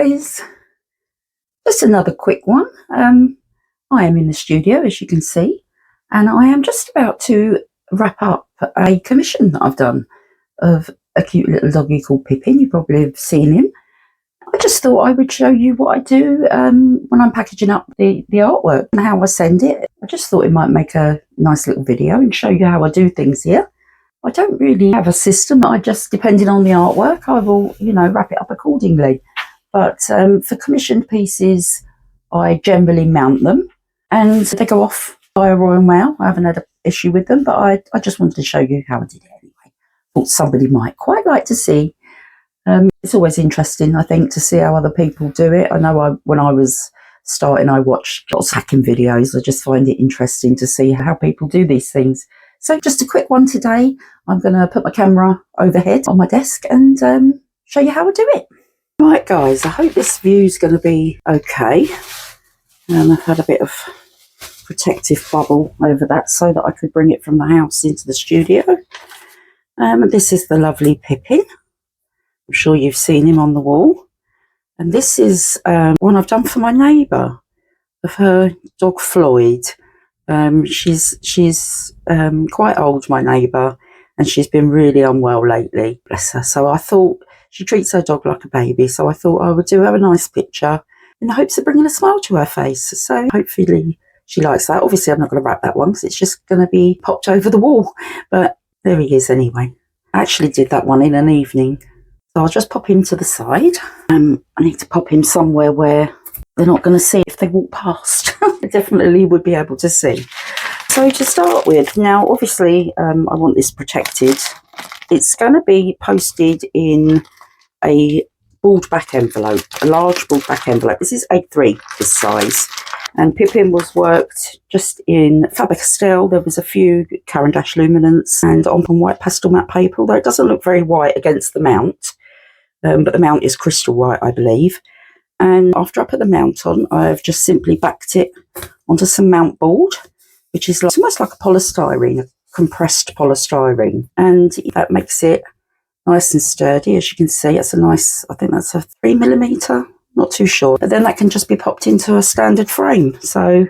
guys, just another quick one. I am in the studio, as you can see, and I am just about to wrap up a commission that I've done of a cute little doggy called Pippin. You probably have seen him. I just thought I would show you what I do when I'm packaging up the artwork and how I send it. I just thought it might make a nice little video and show you how I do things here. I don't really have a system. I just, depending on the artwork, I will, wrap it up accordingly. But for commissioned pieces, I generally mount them and they go off via Royal Mail. I haven't had an issue with them, but I just wanted to show you how I did it anyway. Thought somebody might quite like to see. It's always interesting, I think, to see how other people do it. I know when I was starting, I watched lots of hacking videos. I just find it interesting to see how people do these things. So just a quick one today. I'm going to put my camera overhead on my desk and show you how I do it. Right, guys, I hope this view's going to be okay. I've had a bit of protective bubble over that so that I could bring it from the house into the studio. This is the lovely Pippin. I'm sure you've seen him on the wall. And this is one I've done for my neighbour, of her dog Floyd. She's quite old, my neighbour, and she's been really unwell lately, bless her. So I thought, she treats her dog like a baby, so I thought I would do her a nice picture in the hopes of bringing a smile to her face. So hopefully she likes that. Obviously I'm not going to wrap that one because it's just going to be popped over the wall, but there he is anyway. I actually did that one in an evening. So I'll just pop him to the side. I need to pop him somewhere where they're not going to see if they walk past. They definitely would be able to see. So to start with, now obviously I want this protected. It's going to be posted in a board back envelope, a large board back envelope. This is A3, this size. And Pippin was worked just in Faber-Castell. There was a few Caran d'Ache luminance and on white pastel matte paper, although it doesn't look very white against the mount. But the mount is crystal white, I believe. And after I put the mount on, I've just simply backed it onto some mount board, which is it's almost like a polystyrene, a compressed polystyrene. And that makes it nice and sturdy. As you can see, it's a nice, I think that's a 3mm, not too sure. But then that can just be popped into a standard frame. So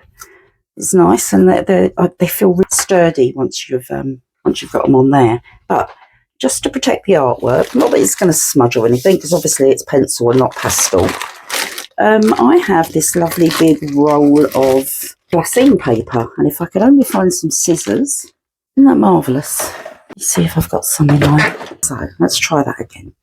it's nice, and they feel really sturdy once you've got them on there. But just to protect the artwork, not that it's going to smudge or anything, because obviously it's pencil and not pastel. I have this lovely big roll of glassine paper, and if I could only find some scissors, isn't that marvellous? Let's see if I've got some in there. So let's try that again.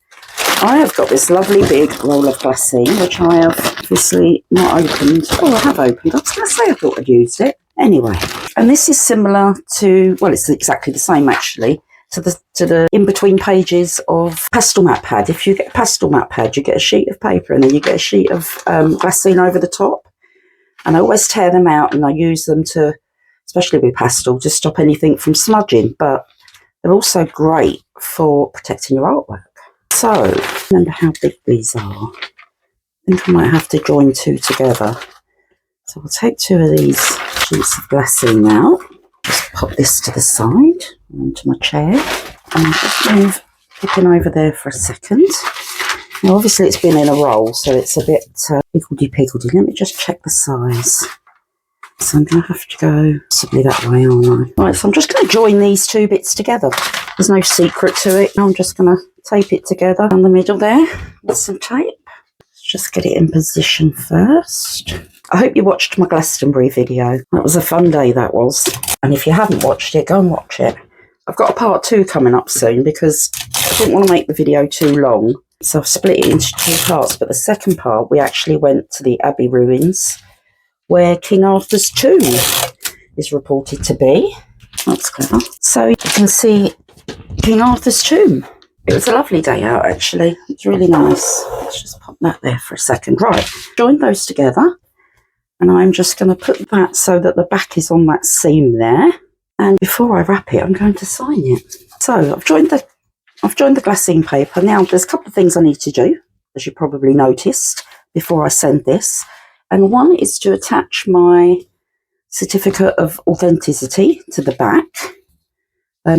I have got this lovely big roll of glassine, which I have obviously not opened. Oh, I have opened. I was going to say I thought I'd used it. Anyway, and this is similar to, well, it's exactly the same actually, to the in-between pages of pastel matte pad. If you get a pastel matte pad, you get a sheet of paper and then you get a sheet of glassine over the top. And I always tear them out and I use them to, especially with pastel, to stop anything from smudging. But they're also great for protecting your artwork. So, remember how big these are. I think I might have to join two together. So I'll take two of these sheets of glassine out. Just pop this to the side onto my chair and just move Pippin over there for a second. Now obviously it's been in a roll, so it's a bit higgledy-piggledy. Let me just check the size. So I'm going to have to go possibly that way, aren't I? Right, so I'm just going to join these two bits together. There's no secret to it. I'm just going to tape it together down the middle there with some tape. Let's just get it in position first. I hope you watched my Glastonbury video. That was a fun day, that was. And if you haven't watched it, go and watch it. I've got a part 2 coming up soon because I didn't want to make the video too long. So I've split it into 2 parts. But the second part, we actually went to the Abbey ruins where King Arthur's tomb is reported to be. That's clever. So you can see King Arthur's tomb. It was a lovely day out, actually. It's really nice. Let's just pop that there for a second. Right, join those together. And I'm just going to put that so that the back is on that seam there. And before I wrap it, I'm going to sign it. So I've joined the glassine paper. Now there's a couple of things I need to do, as you probably noticed, before I send this. And one is to attach my certificate of authenticity to the back.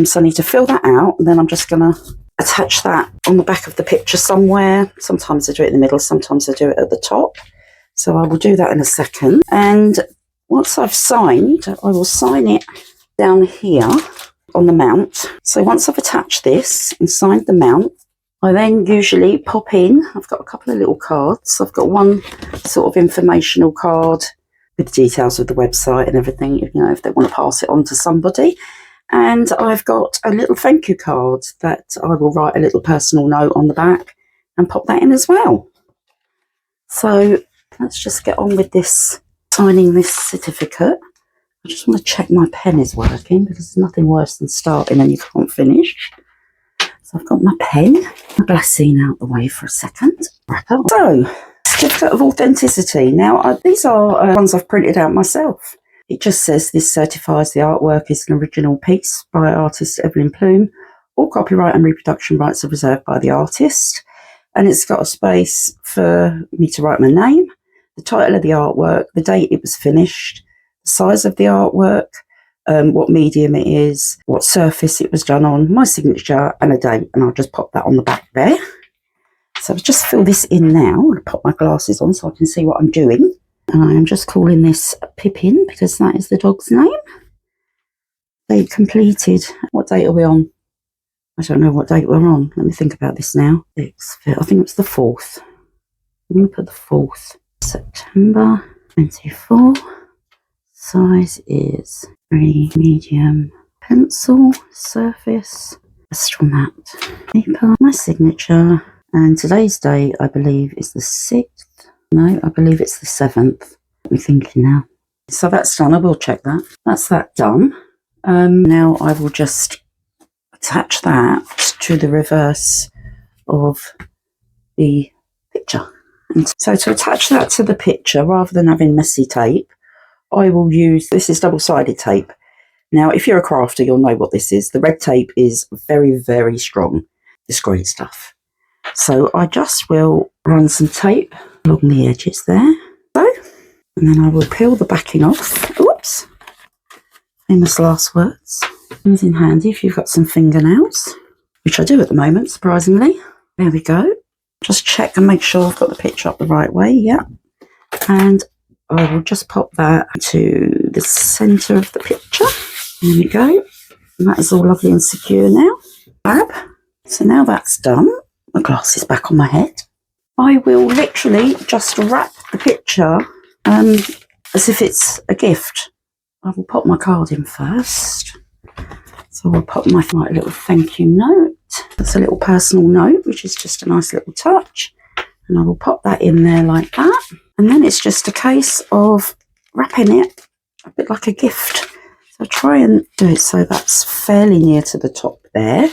So I need to fill that out, and then I'm just going to attach that on the back of the picture somewhere. Sometimes I do it in the middle, sometimes I do it at the top. So I will do that in a second. And once I've signed, I will sign it down here on the mount. So once I've attached this and signed the mount, I then usually pop in, I've got a couple of little cards. I've got one sort of informational card with the details of the website and everything, you know, if they want to pass it on to somebody. And I've got a little thank you card that I will write a little personal note on the back and pop that in as well. So let's just get on with this, signing this certificate. I just want to check my pen is working, because there's nothing worse than starting and you can't finish. So I've got my pen, my glassine out the way for a second. So, certificate of authenticity. Now, these are ones I've printed out myself. It just says this certifies the artwork is an original piece by artist Evelyn Plume. All copyright and reproduction rights are reserved by the artist. And it's got a space for me to write my name, the title of the artwork, the date it was finished, the size of the artwork, what medium it is, what surface it was done on, my signature and a date, and I'll just pop that on the back there. So I'll just fill this in now. I'll pop my glasses on so I can see what I'm doing. And I am just calling this Pippin because that is the dog's name. Date completed. What date are we on? I don't know what date we're on. Let me think about this now. I think it's the 4th. I'm going to put the 4th. September 24. Size is 3 medium pencil, surface, pastel matte paper, my signature, and today's date I believe is the 6th. No, I believe it's the 7th. I'm thinking now. So that's done. I will check that. That's that done. Now I will just attach that to the reverse of the picture. And so to attach that to the picture, rather than having messy tape, I will use, this is double-sided tape. Now, if you're a crafter, you'll know what this is. The red tape is very, very strong. It's great stuff. So I just will run some tape along the edges there. So, and then I will peel the backing off. Oops. Famous last words. Comes in handy if you've got some fingernails, which I do at the moment, surprisingly. There we go. Just check and make sure I've got the picture up the right way. Yeah. And I will just pop that to the centre of the picture. There we go. And that is all lovely and secure now. Fab. So now that's done, my glasses back on my head. I will literally just wrap the picture as if it's a gift. I will pop my card in first. So I'll pop my little thank you note. That's a little personal note, which is just a nice little touch. And I will pop that in there like that. And then it's just a case of wrapping it a bit like a gift. So try and do it so that's fairly near to the top there. I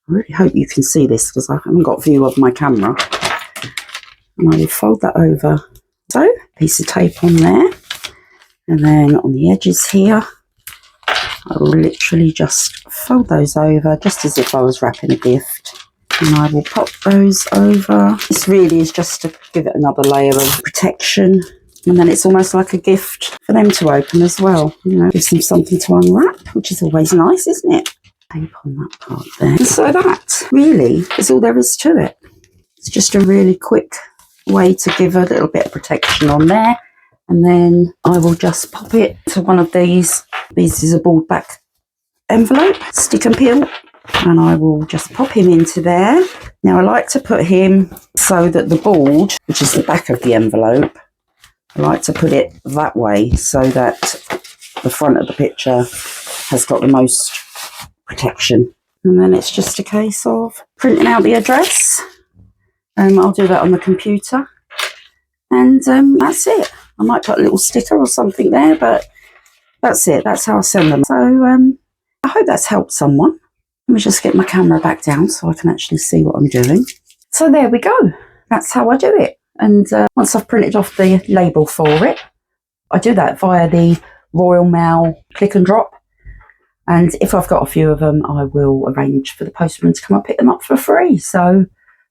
really hope you can see this because I haven't got a view of my camera. And I will fold that over. So, piece of tape on there. And then on the edges here, I will literally just fold those over just as if I was wrapping a gift. And I will pop those over. This really is just to give it another layer of protection. And then it's almost like a gift for them to open as well. You know, gives them something to unwrap, which is always nice, isn't it? Tape on that part there. And so that really is all there is to it. It's just a really quick way to give a little bit of protection on there. And then I will just pop it to one of these. This is a bald back envelope, stick and peel. And I will just pop him into there. Now I like to put him so that the board, which is the back of the envelope, I like to put it that way so that the front of the picture has got the most protection. And then it's just a case of printing out the address. I'll do that on the computer. And that's it. I might put a little sticker or something there, but that's it. That's how I send them. So I hope that's helped someone. Let me just get my camera back down so I can actually see what I'm doing. So there we go. That's how I do it. And once I've printed off the label for it, I do that via the Royal Mail click and drop. And if I've got a few of them, I will arrange for the postman to come and pick them up for free. So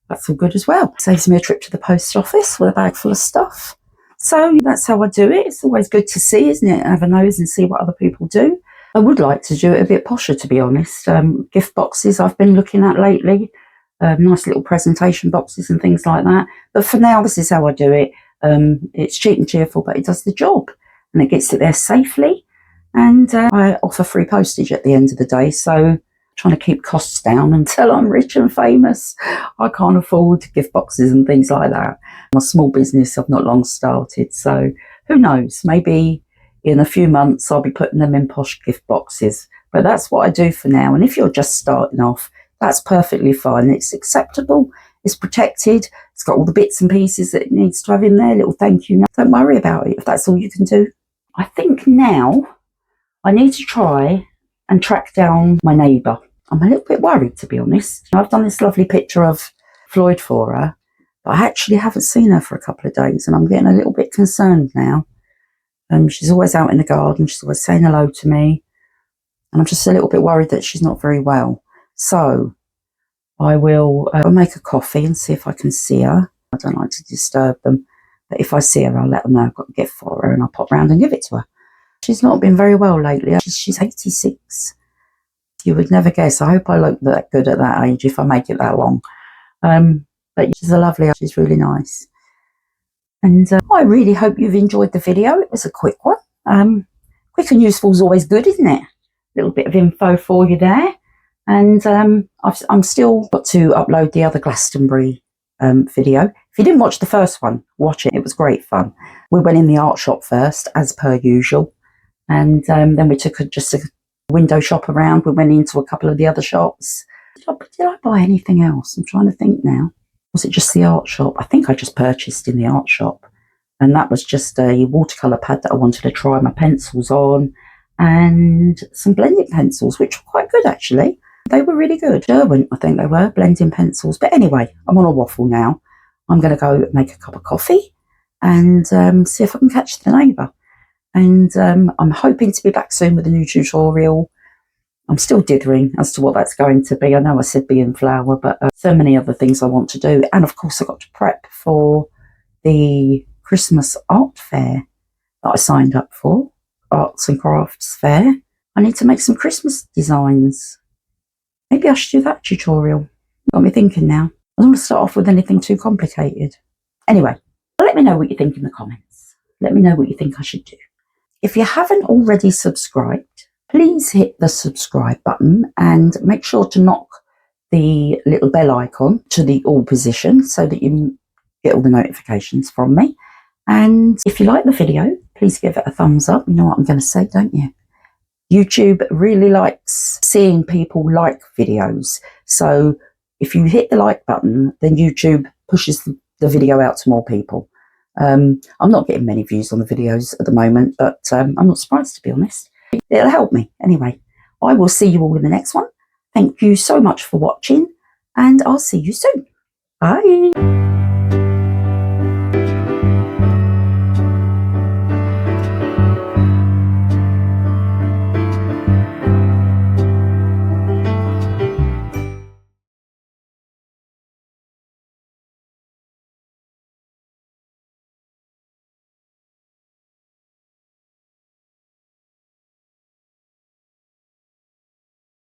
that's all good as well. Saves me a trip to the post office with a bag full of stuff. So that's how I do it. It's always good to see, isn't it? Have a nose and see what other people do. I would like to do it a bit posher, to be honest. Gift boxes I've been looking at lately, nice little presentation boxes and things like that. But for now, this is how I do it. It's cheap and cheerful, but it does the job, and it gets it there safely. And I offer free postage at the end of the day, so trying to keep costs down until I'm rich and famous. I can't afford gift boxes and things like that. I'm a small business, I've not long started, so who knows, maybe in a few months I'll be putting them in posh gift boxes. But that's what I do for now, and if you're just starting off, that's perfectly fine. It's acceptable, it's protected, it's got all the bits and pieces that it needs to have in there, little thank you note. Don't worry about it if that's all you can do. I think now I need to try and track down my neighbour. I'm a little bit worried, to be honest. I've done this lovely picture of Floyd for her, but I actually haven't seen her for a couple of days, and I'm getting a little bit concerned now. She's always out in the garden, she's always saying hello to me, and I'm just a little bit worried that she's not very well. So I will make a coffee and see if I can see her. I don't like to disturb them, but if I see her, I'll let them know I've got a gift for her, and I'll pop round and give it to her. She's not been very well lately. She's 86. You would never guess. I hope I look that good at that age if I make it that long. But she's a lovely, she's really nice. And I really hope you've enjoyed the video. It was a quick one. Quick and useful is always good, isn't it? A little bit of info for you there. And I'm still got to upload the other Glastonbury video. If you didn't watch the first one, watch it. It was great fun. We went in the art shop first, as per usual. And then we took just a window shop around. We went into a couple of the other shops. Did I buy anything else? I'm trying to think now. Was it just the art shop? I think I just purchased in the art shop. And that was just a watercolour pad that I wanted to try my pencils on, and some blending pencils, which were quite good actually. They were really good. Derwent, I think they were, blending pencils. But anyway, I'm on a waffle now. I'm going to go make a cup of coffee and see if I can catch the neighbour. And I'm hoping to be back soon with a new tutorial. I'm still dithering as to what that's going to be. I know I said bee and flower, but so many other things I want to do. And of course, I've got to prep for the Christmas art fair that I signed up for, Arts and Crafts Fair. I need to make some Christmas designs. Maybe I should do that tutorial. Got me thinking now. I don't want to start off with anything too complicated. Anyway, let me know what you think in the comments. Let me know what you think I should do. If you haven't already subscribed, please hit the subscribe button and make sure to knock the little bell icon to the all position so that you get all the notifications from me. And if you like the video, please give it a thumbs up. You know what I'm going to say, don't you? YouTube really likes seeing people like videos. So if you hit the like button, then YouTube pushes the video out to more people. I'm not getting many views on the videos at the moment, but I'm not surprised, to be honest. It'll help me. Anyway, I will see you all in the next one. Thank you so much for watching, and I'll see you soon. Bye.